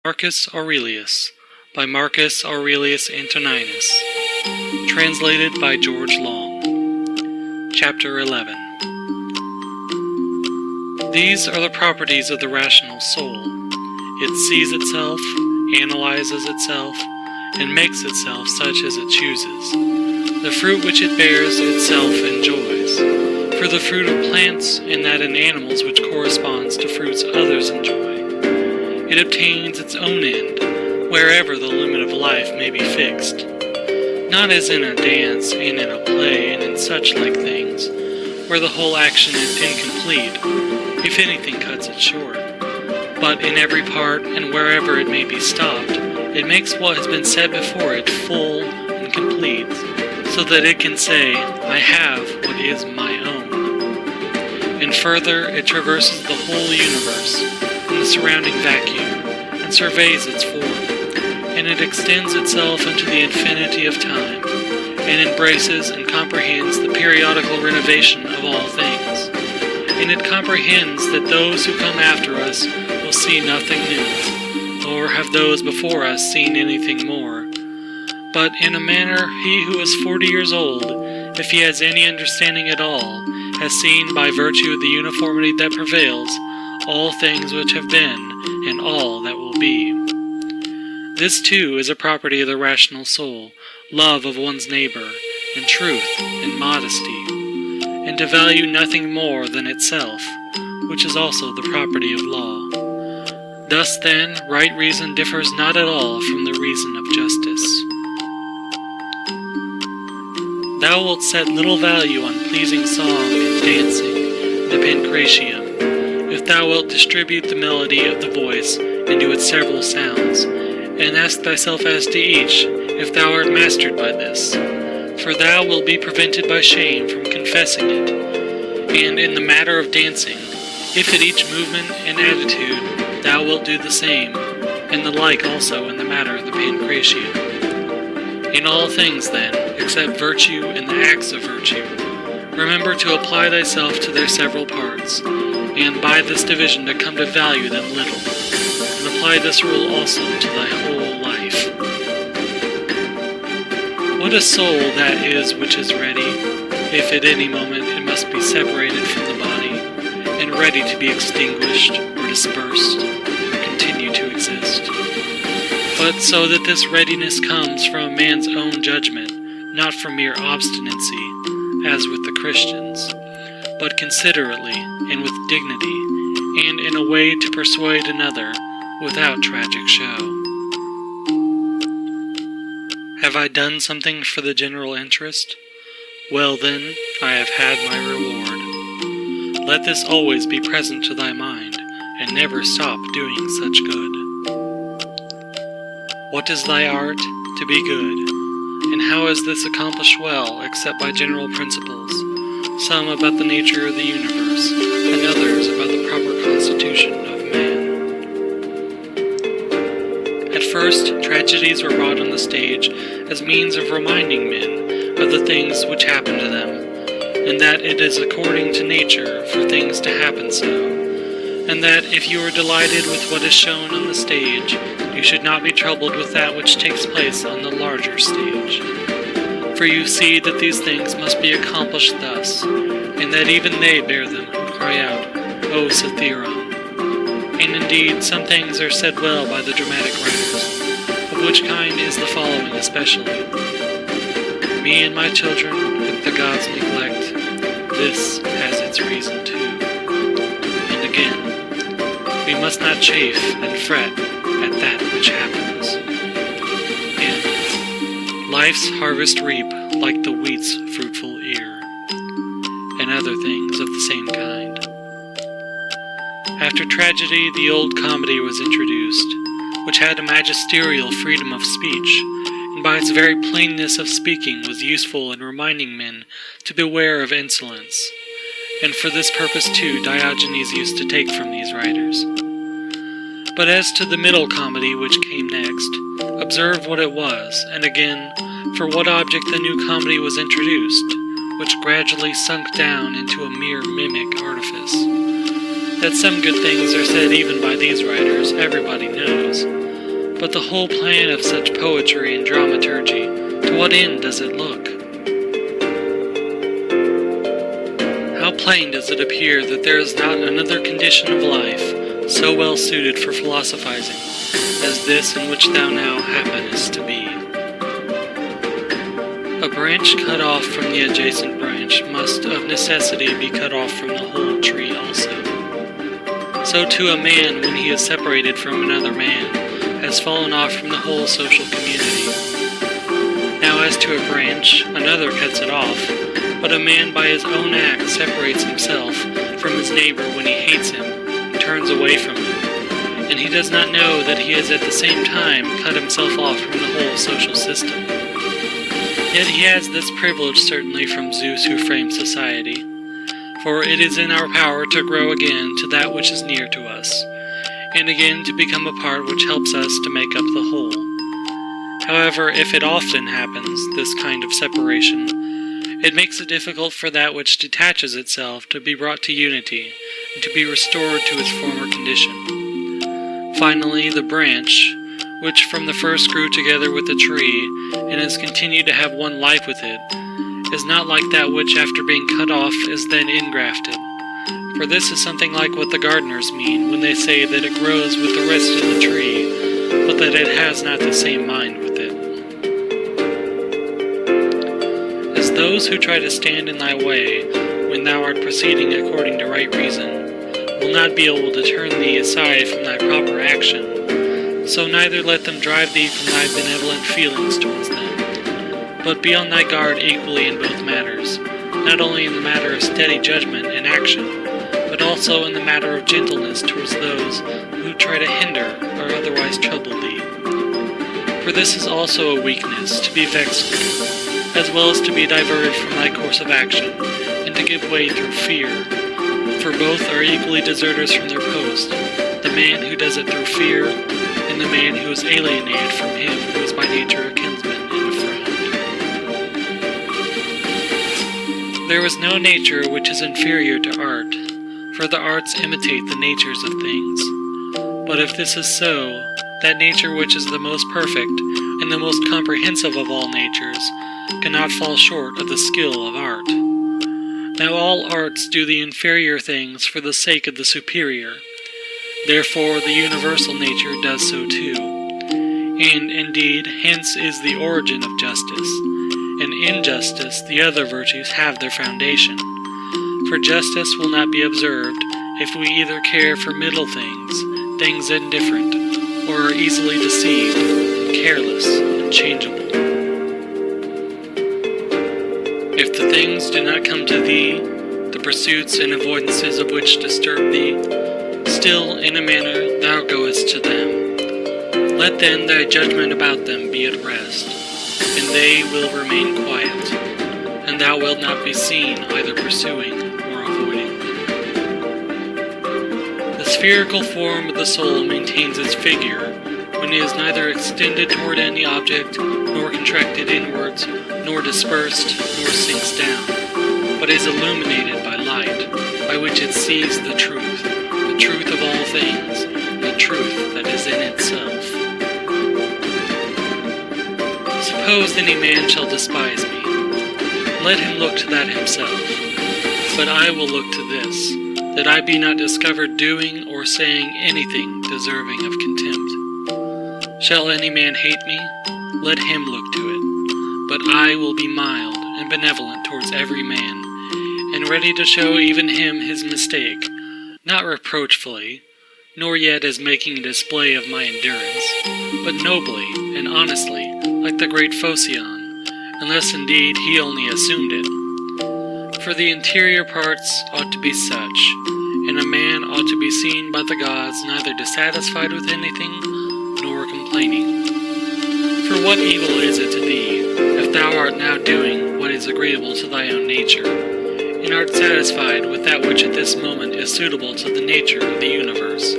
Marcus Aurelius by Marcus Aurelius Antoninus. Translated by George Long. Chapter 11. These are the properties of the rational soul. It sees itself, analyzes itself, and makes itself such as it chooses. The fruit which it bears itself enjoys. For the fruit of plants and that in animals which corresponds to fruits others enjoy. It obtains its own end, wherever the limit of life may be fixed. Not as in a dance and in a play and in such like things, where the whole action is incomplete, if anything cuts it short. But in every part and wherever it may be stopped, it makes what has been said before it full and complete, so that it can say, I have what is my own. And further, it traverses the whole universe, in the surrounding vacuum, and surveys its form, and it extends itself into the infinity of time, and embraces and comprehends the periodical renovation of all things, and it comprehends that those who come after us will see nothing new, nor have those before us seen anything more. But in a manner he who is 40 years old, if he has any understanding at all, has seen by virtue of the uniformity that prevails, all things which have been, and all that will be. This too is a property of the rational soul, love of one's neighbor, and truth, and modesty, and to value nothing more than itself, which is also the property of law. Thus then, right reason differs not at all from the reason of justice. Thou wilt set little value on pleasing song and dancing, the pancratium, if thou wilt distribute the melody of the voice into its several sounds, and ask thyself as to each, if thou art mastered by this, for thou wilt be prevented by shame from confessing it. And in the matter of dancing, if at each movement and attitude thou wilt do the same, and the like also in the matter of the pancratium. In all things then, except virtue and the acts of virtue, remember to apply thyself to their several parts, and by this division to come to value them little, and apply this rule also to thy whole life. What a soul that is which is ready, if at any moment it must be separated from the body, and ready to be extinguished, or dispersed, or continue to exist. But so that this readiness comes from a man's own judgment, not from mere obstinacy, as with the Christians, but considerately and with dignity, and in a way to persuade another without tragic show. Have I done something for the general interest? Well then, I have had my reward. Let this always be present to thy mind, and never stop doing such good. What is thy art? To be good. And how is this accomplished well, except by general principles, some about the nature of the universe, and others about the proper constitution of man? At first, tragedies were brought on the stage as means of reminding men of the things which happen to them, and that it is according to nature for things to happen so, and that if you are delighted with what is shown on the stage, you should not be troubled with that which takes place on the larger stage. For you see that these things must be accomplished thus, and that even they bear them who cry out, O Cytheron. And indeed, some things are said well by the dramatic writers, of which kind is the following especially. Me and my children, if the gods neglect, this has its reason too. And again, we must not chafe and fret at that which happens. And life's harvest reap like the wheat's fruitful ear, and other things of the same kind. After tragedy, the old comedy was introduced, which had a magisterial freedom of speech, and by its very plainness of speaking was useful in reminding men to beware of insolence. And for this purpose too Diogenes used to take from these writers. But as to the middle comedy which came next, observe what it was, and again, for what object the new comedy was introduced, which gradually sunk down into a mere mimic artifice. That some good things are said even by these writers, everybody knows. But the whole plan of such poetry and dramaturgy, to what end does it look? How plain does it appear that there is not another condition of life so well suited for philosophizing as this in which thou now happenest to be. A branch cut off from the adjacent branch must of necessity be cut off from the whole tree also. So too a man, when he is separated from another man, has fallen off from the whole social community. Now as to a branch, another cuts it off, but a man by his own act separates himself from his neighbor when he hates him and turns away from him, and he does not know that he has at the same time cut himself off from the whole social system. Yet he has this privilege certainly from Zeus who framed society, for it is in our power to grow again to that which is near to us, and again to become a part which helps us to make up the whole. However, if it often happens, this kind of separation, it makes it difficult for that which detaches itself to be brought to unity, and to be restored to its former condition. Finally, the branch, which from the first grew together with the tree, and has continued to have one life with it, is not like that which after being cut off is then ingrafted. For this is something like what the gardeners mean when they say that it grows with the rest of the tree, but that it has not the same mind with it. As those who try to stand in thy way, when thou art proceeding according to right reason, will not be able to turn thee aside from thy proper action, so neither let them drive thee from thy benevolent feelings towards them, but be on thy guard equally in both matters, not only in the matter of steady judgment and action, but also in the matter of gentleness towards those who try to hinder or otherwise trouble thee. For this is also a weakness, to be vexed with, as well as to be diverted from thy course of action, and to give way through fear. For both are equally deserters from their post, the man who does it through fear, and the man who is alienated from him who is by nature a kinsman and a friend. There is no nature which is inferior to art, for the arts imitate the natures of things. But if this is so, that nature which is the most perfect and the most comprehensive of all natures cannot fall short of the skill of art. Now all arts do the inferior things for the sake of the superior. Therefore the universal nature does so too. And indeed, hence is the origin of justice. And in justice the other virtues have their foundation. For justice will not be observed if we either care for middle things indifferent, or are easily deceived, and careless, and changeable. If the things do not come to thee, the pursuits and avoidances of which disturb thee, still in a manner thou goest to them. Let then thy judgment about them be at rest, and they will remain quiet, and thou wilt not be seen either pursuing or avoiding. The spherical form of the soul maintains its figure, when it is neither extended toward any object, nor contracted inwards, nor dispersed, nor sinks down, but is illuminated by light, by which it sees the truth of all things, the truth that is in itself. Suppose any man shall despise me, let him look to that himself. But I will look to this, that I be not discovered doing or saying anything deserving of contempt. Shall any man hate me? Let him look to it. But I will be mild and benevolent towards every man, and ready to show even him his mistake, not reproachfully, nor yet as making a display of my endurance, but nobly and honestly, like the great Phocion, unless indeed he only assumed it. For the interior parts ought to be such, and a man ought to be seen by the gods neither dissatisfied with anything, nor complaining. For what evil is it to thee, if thou art now doing what is agreeable to thy own nature, and art satisfied with that which at this moment is suitable to the nature of the universe,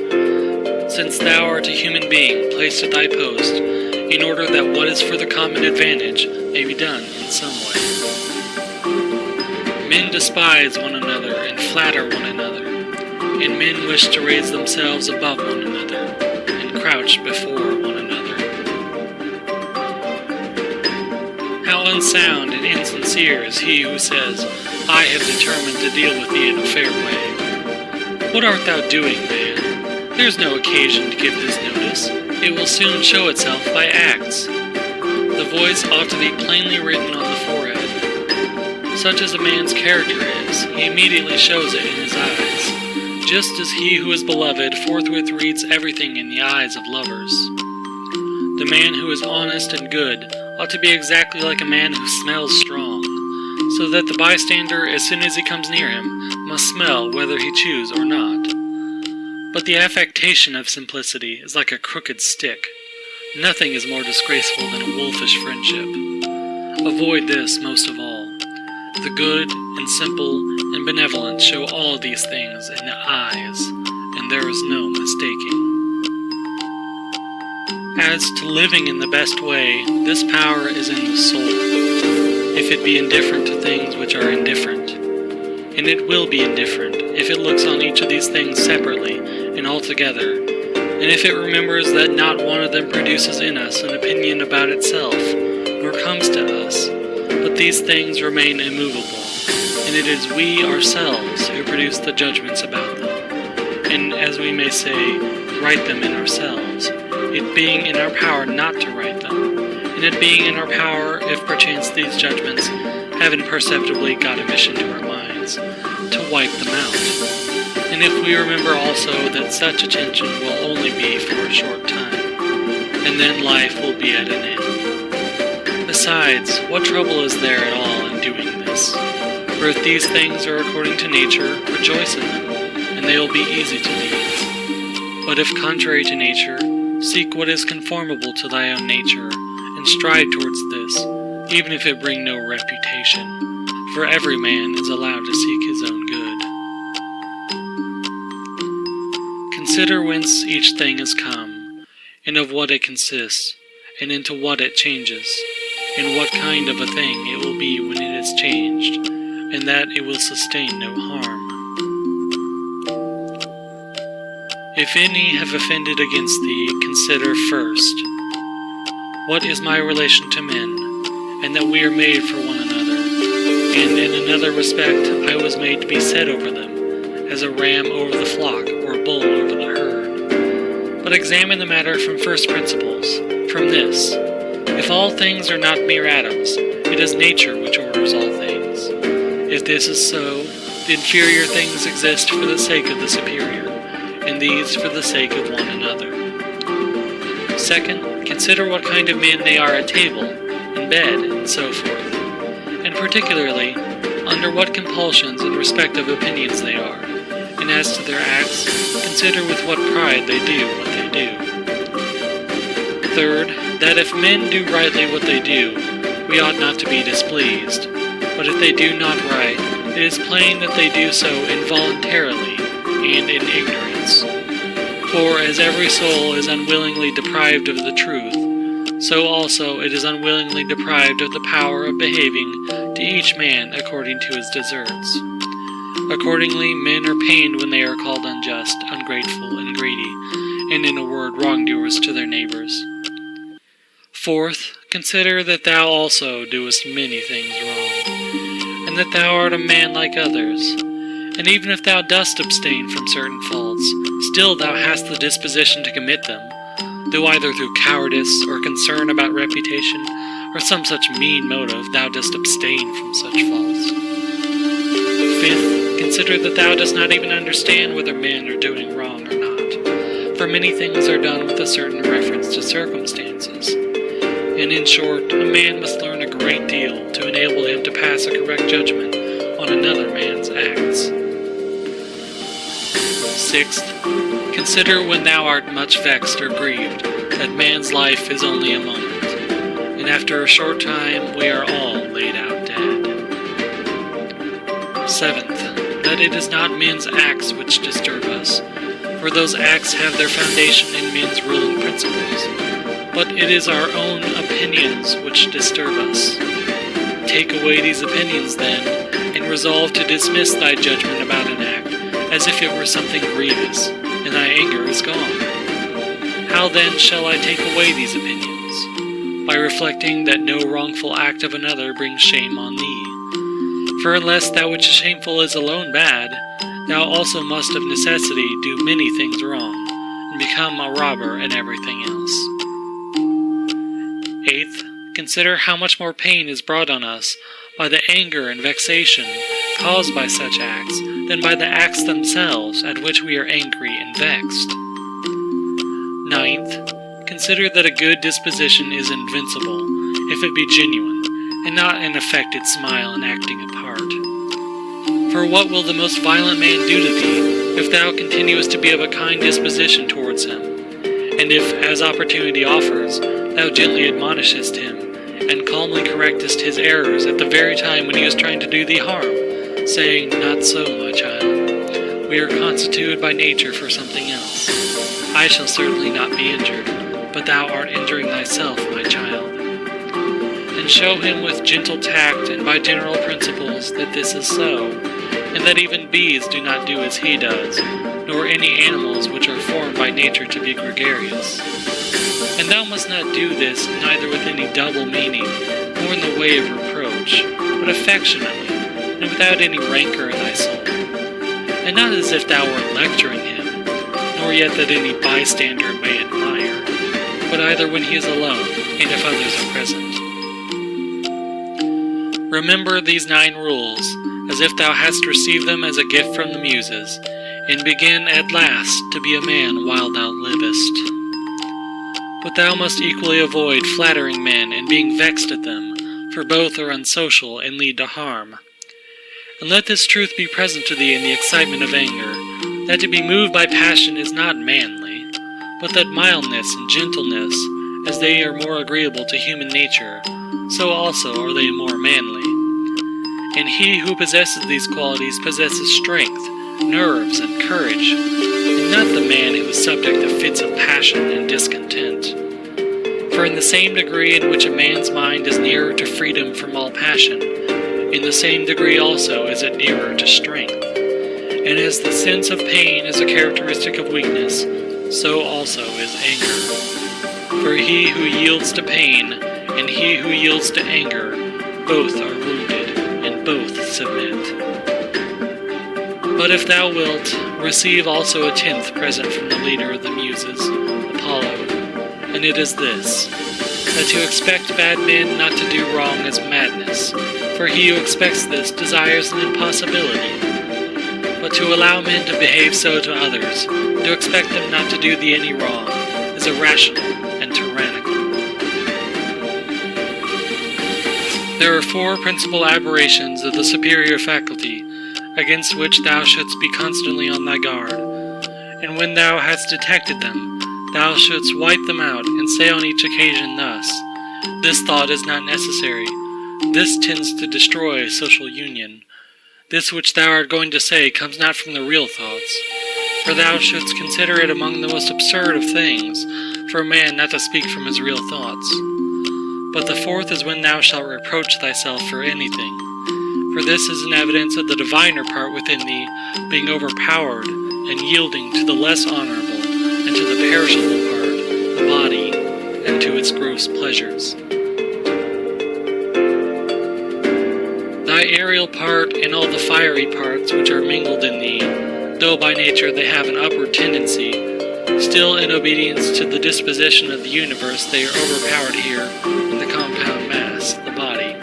since thou art a human being placed at thy post, in order that what is for the common advantage may be done in some way. Men despise one another and flatter one another, and men wish to raise themselves above one another, and crouch before one another. How unsound and insincere is he who says, I have determined to deal with thee in a fair way. What art thou doing, man? There is no occasion to give this notice. It will soon show itself by acts. The voice ought to be plainly written on the forehead. Such as a man's character is, he immediately shows it in his eyes, just as he who is beloved forthwith reads everything in the eyes of lovers. The man who is honest and good ought to be exactly like a man who smells strong, so that the bystander, as soon as he comes near him, must smell whether he choose or not. But the affectation of simplicity is like a crooked stick. Nothing is more disgraceful than a wolfish friendship. Avoid this most of all. The good and simple and benevolent show all these things in the eyes, and there is no mistaking. As to living in the best way, this power is in the soul. If it be indifferent to things which are indifferent, and it will be indifferent if it looks on each of these things separately and altogether, and if it remembers that not one of them produces in us an opinion about itself, nor comes to us, but these things remain immovable, and it is we ourselves who produce the judgments about them, and, as we may say, write them in ourselves, it being in our power not to write them, and it being in our power, if perchance these judgments have imperceptibly got admission to our minds, to wipe them out. And if we remember also that such attention will only be for a short time, and then life will be at an end. Besides, what trouble is there at all in doing this? For if these things are according to nature, rejoice in them, and they will be easy to leave. But if contrary to nature, seek what is conformable to thy own nature, and strive towards this, even if it bring no reputation, for every man is allowed to seek his own good. Consider whence each thing is come, and of what it consists, and into what it changes, and what kind of a thing it will be when it is changed, and that it will sustain no harm. If any have offended against thee, consider first, what is my relation to men, and that we are made for one another, and in another respect I was made to be set over them, as a ram over the flock, or a bull over the herd. But examine the matter from first principles, from this: if all things are not mere atoms, it is nature which orders all things. If this is so, the inferior things exist for the sake of the superior, and these for the sake of one another. Second, consider what kind of men they are at table, in bed, and so forth, and particularly, under what compulsions in respect of opinions they are, and as to their acts, consider with what pride they do what they do. Third, that if men do rightly what they do, we ought not to be displeased, but if they do not right, it is plain that they do so involuntarily and in ignorance. For as every soul is unwillingly deprived of the truth, so also it is unwillingly deprived of the power of behaving to each man according to his deserts. Accordingly, men are pained when they are called unjust, ungrateful, and greedy, and in a word, wrongdoers to their neighbors. Fourth, consider that thou also doest many things wrong, and that thou art a man like others. And even if thou dost abstain from certain faults, still thou hast the disposition to commit them, though either through cowardice or concern about reputation, or some such mean motive thou dost abstain from such faults. Fifth, consider that thou dost not even understand whether men are doing wrong or not, for many things are done with a certain reference to circumstances. And in short, a man must learn a great deal to enable him to pass a correct judgment on another man's acts. Sixth, consider when thou art much vexed or grieved, that man's life is only a moment, and after a short time we are all laid out dead. Seventh, that it is not men's acts which disturb us, for those acts have their foundation in men's ruling principles, but it is our own opinions which disturb us. Take away these opinions, then, and resolve to dismiss thy judgment about an act, as if it were something grievous, and thy anger is gone. How then shall I take away these opinions? By reflecting that no wrongful act of another brings shame on thee. For unless that which is shameful is alone bad, thou also must of necessity do many things wrong, and become a robber in everything else. 8th, consider how much more pain is brought on us by the anger and vexation caused by such acts than by the acts themselves at which we are angry and vexed. 9th, consider that a good disposition is invincible, if it be genuine, and not an affected smile and acting a part. For what will the most violent man do to thee, if thou continuest to be of a kind disposition towards him? And if, as opportunity offers, thou gently admonishest him, and calmly correctest his errors at the very time when he is trying to do thee harm, saying, Not so, my child. We are constituted by nature for something else. I shall certainly not be injured, but thou art injuring thyself, my child. And show him with gentle tact and by general principles that this is so, and that even bees do not do as he does, nor any animals which are formed by nature to be gregarious. And thou must not do this neither with any double meaning, nor in the way of reproach, but affectionately, and without any rancor in thy soul. And not as if thou wert lecturing him, nor yet that any bystander may admire, but either when he is alone, and if others are present. Remember these 9 rules, as if thou hadst received them as a gift from the Muses, and begin at last to be a man while thou livest. But thou must equally avoid flattering men and being vexed at them, for both are unsocial and lead to harm. And let this truth be present to thee in the excitement of anger, that to be moved by passion is not manly, but that mildness and gentleness, as they are more agreeable to human nature, so also are they more manly. And he who possesses these qualities possesses strength, nerves, and courage, and not the man who is subject to fits of passion and discontent. For in the same degree in which a man's mind is nearer to freedom from all passion, in the same degree also is it nearer to strength. And as the sense of pain is a characteristic of weakness, so also is anger. For he who yields to pain and he who yields to anger, both are wounded, and both submit. But if thou wilt, receive also a 10th present from the leader of the Muses, Apollo, and it is this, that to expect bad men not to do wrong is madness, for he who expects this desires an impossibility. But to allow men to behave so to others, and to expect them not to do thee any wrong, is irrational and tyrannical. There are 4 principal aberrations of the superior faculty, against which thou shouldst be constantly on thy guard, and when thou hast detected them, thou shouldst wipe them out, and say on each occasion thus, This thought is not necessary, this tends to destroy social union, this which thou art going to say comes not from the real thoughts, for thou shouldst consider it among the most absurd of things, for a man not to speak from his real thoughts. But the 4th is when thou shalt reproach thyself for anything, for this is an evidence of the diviner part within thee being overpowered and yielding to the less honorable and to the perishable part, the body, and to its gross pleasures. Thy aerial part and all the fiery parts which are mingled in thee, though by nature they have an upward tendency, still in obedience to the disposition of the universe they are overpowered here in the compound mass, the body.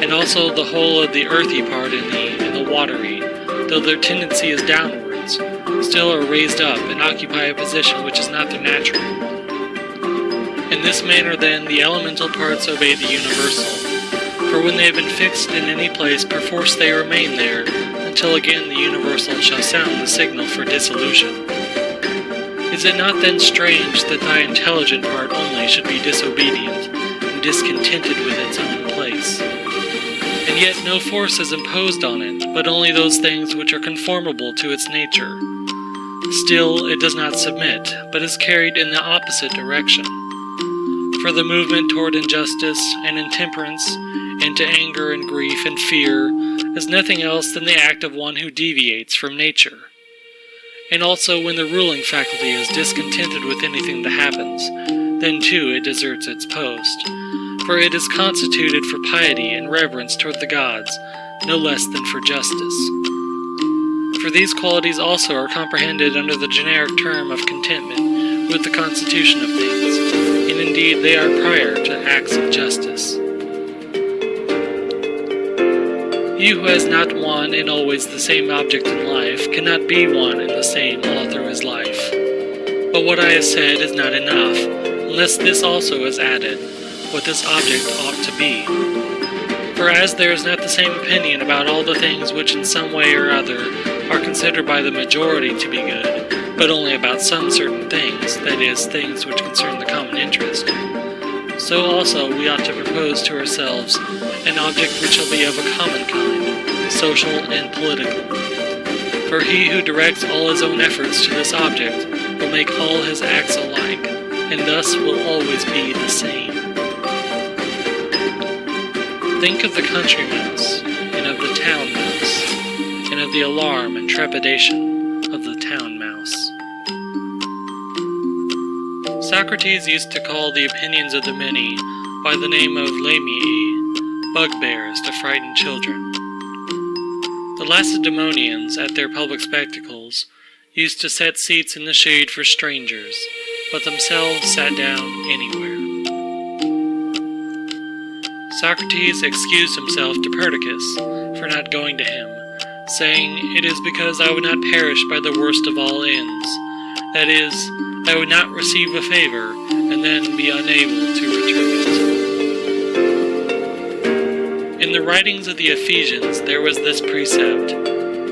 And also the whole of the earthy part in thee and the watery, though their tendency is downwards, still are raised up and occupy a position which is not their natural. In this manner then the elemental parts obey the universal, for when they have been fixed in any place perforce they remain there, until again the universal shall sound the signal for dissolution. Is it not then strange that thy intelligent part only should be disobedient, and discontented with its own place? And yet no force is imposed on it, but only those things which are conformable to its nature. Still it does not submit, but is carried in the opposite direction. For the movement toward injustice and intemperance, and to anger and grief and fear, is nothing else than the act of one who deviates from nature. And also when the ruling faculty is discontented with anything that happens, then too it deserts its post. For it is constituted for piety and reverence toward the gods, no less than for justice. For these qualities also are comprehended under the generic term of contentment with the constitution of things, and indeed they are prior to acts of justice. He who has not one and always the same object in life cannot be one and the same all through his life. But what I have said is not enough, unless this also is added, what this object ought to be. For as there is not the same opinion about all the things which in some way or other are considered by the majority to be good, but only about some certain things, that is, things which concern the common interest, so also we ought to propose to ourselves an object which shall be of a common kind, social and political. For he who directs all his own efforts to this object will make all his acts alike, and thus will always be the same. Think of the country mouse, and of the town mouse, and of the alarm and trepidation of the town mouse. Socrates used to call the opinions of the many by the name of lamii, bugbears to frighten children. The Lacedaemonians, at their public spectacles, used to set seats in the shade for strangers, but themselves sat down anywhere. Socrates excused himself to Perdiccas for not going to him, saying, "It is because I would not perish by the worst of all ends, that is, I would not receive a favor and then be unable to return it." In the writings of the Ephesians there was this precept,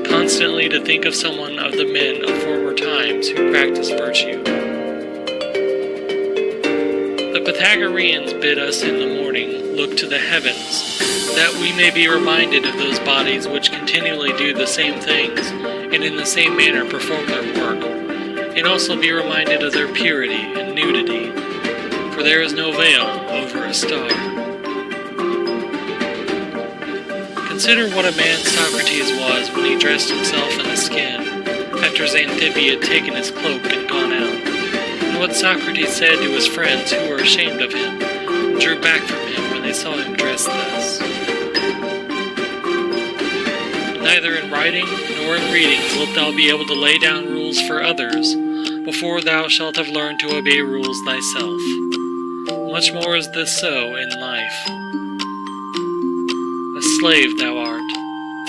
constantly to think of someone of the men of former times who practiced virtue. The Pythagoreans bid us in the morning look to the heavens, that we may be reminded of those bodies which continually do the same things, and in the same manner perform their work, and also be reminded of their purity and nudity, for there is no veil over a star. Consider what a man Socrates was when he dressed himself in a skin, after Xanthippe had taken his cloak and gone out, and what Socrates said to his friends who were ashamed of him, and drew back from him when they saw him dressed thus. Neither in writing nor in reading wilt thou be able to lay down rules for others, before thou shalt have learned to obey rules thyself. Much more is this so in life. A slave thou art,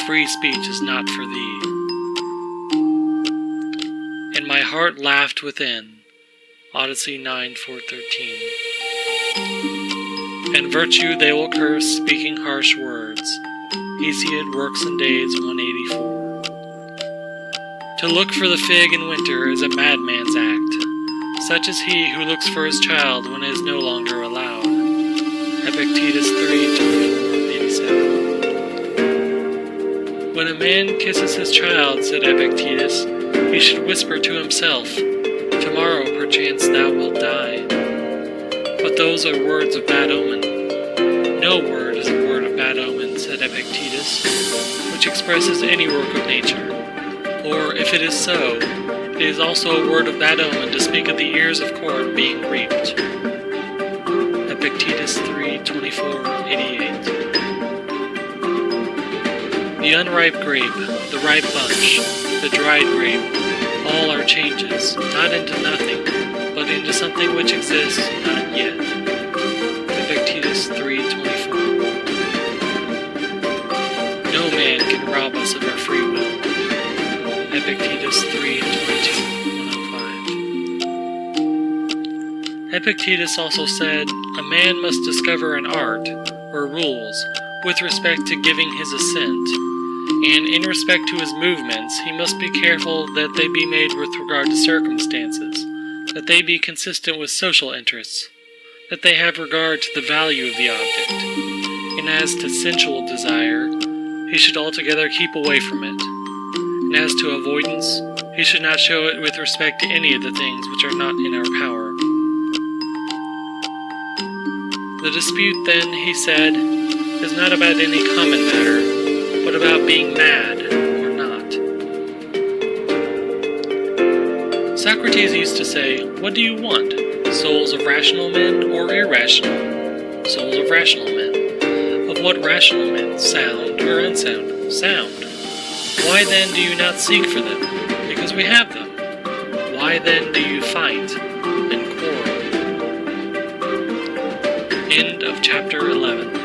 free speech is not for thee. And my heart laughed within. Odyssey 9:4-13. And virtue they will curse, speaking harsh words. Hesiod, Works and Days 184. To look for the fig in winter is a madman's act. Such is he who looks for his child when it is no longer allowed. Epictetus 3:24-87. When a man kisses his child, said Epictetus, he should whisper to himself, "Tomorrow perchance thou wilt die." But those are words of bad omen. No word is a word of bad omen, said Epictetus, which expresses any work of nature. Or, if it is so, it is also a word of bad omen to speak of the ears of corn being reaped. Epictetus 3:24-88. The unripe grape, the ripe bunch, the dried grape, all are changes, not into nothing, but into something which exists not yet. Epictetus 3:24. No man can rob us of our free will. Epictetus 3:22-105. Epictetus also said, a man must discover an art, or rules, with respect to giving his assent, and in respect to his movements, he must be careful that they be made with regard to circumstances, that they be consistent with social interests, that they have regard to the value of the object, and as to sensual desire, he should altogether keep away from it, and as to avoidance, he should not show it with respect to any of the things which are not in our power. The dispute then, he said, is not about any common matter, but about being mad or not. Socrates used to say, "What do you want? Souls of rational men or irrational?" Souls of rational men. Of what rational men? Sound or unsound? Sound. Why then do you not seek for them? Because we have them. Why then do you fight and quarrel? End of chapter 11.